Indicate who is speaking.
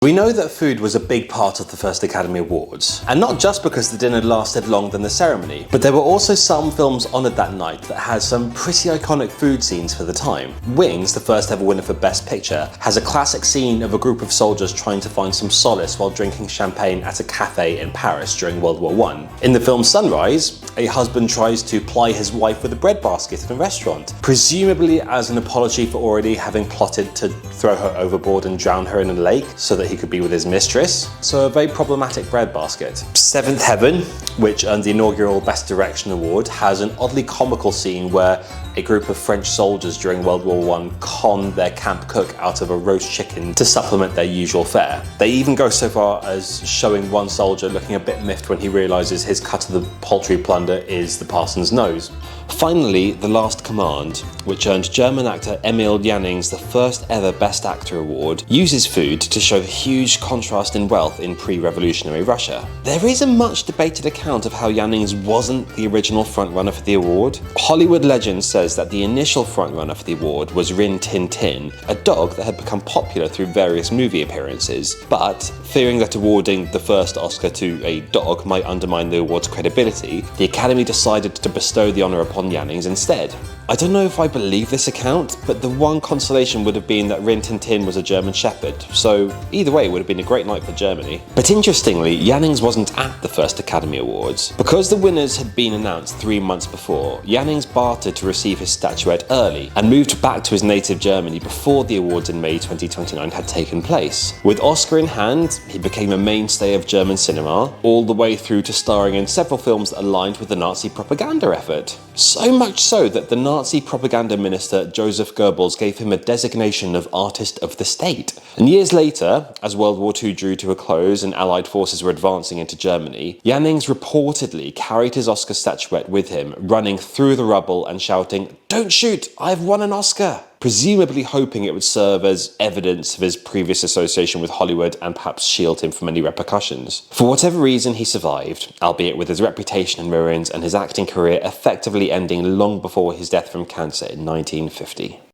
Speaker 1: We know that food was a big part of the first Academy Awards, and not just because the dinner lasted longer than the ceremony, but there were also some films honoured that night that had some pretty iconic food scenes for the time. Wings, the first ever winner for Best Picture, has a classic scene of a group of soldiers trying to find some solace while drinking champagne at a cafe in Paris during World War I. In the film Sunrise, a husband tries to ply his wife with a bread basket in a restaurant, presumably as an apology for already having plotted to throw her overboard and drown her in a lake so that he could be with his mistress. So a very problematic bread basket. Seventh Heaven, which earned the inaugural Best Direction Award, has an oddly comical scene where a group of French soldiers during World War I con their camp cook out of a roast chicken to supplement their usual fare. They even go so far as showing one soldier looking a bit miffed when he realises his cut of the poultry plunder is the parson's nose. Finally, The Last Command, which earned German actor Emil Jannings the first ever Best Actor award, uses food to show the huge contrast in wealth in pre-revolutionary Russia. There is a much debated account of how Jannings wasn't the original frontrunner for the award. Hollywood legend says that the initial frontrunner for the award was Rin Tin Tin, a dog that had become popular through various movie appearances, but fearing that awarding the first Oscar to a dog might undermine the award's credibility, the Academy decided to bestow the honour upon Jannings instead. I don't know if I believe this account, but the one consolation would have been that Rin Tin Tin was a German Shepherd, so either way it would have been a great night for Germany. But interestingly, Jannings wasn't at the first Academy Awards. Because the winners had been announced 3 months before, Jannings bartered to receive his statuette early and moved back to his native Germany before the awards in May 2029 had taken place. With Oscar in hand, he became a mainstay of German cinema, all the way through to starring in several films that aligned with the Nazi propaganda effort. So much so that the Nazi propaganda minister Joseph Goebbels gave him a designation of Artist of the State. And years later, as World War II drew to a close and Allied forces were advancing into Germany, Jannings reportedly carried his Oscar statuette with him, running through the rubble and shouting, "Don't shoot, I've won an Oscar!" presumably hoping it would serve as evidence of his previous association with Hollywood and perhaps shield him from any repercussions. For whatever reason, he survived, albeit with his reputation in ruins and his acting career effectively ending long before his death from cancer in 1950.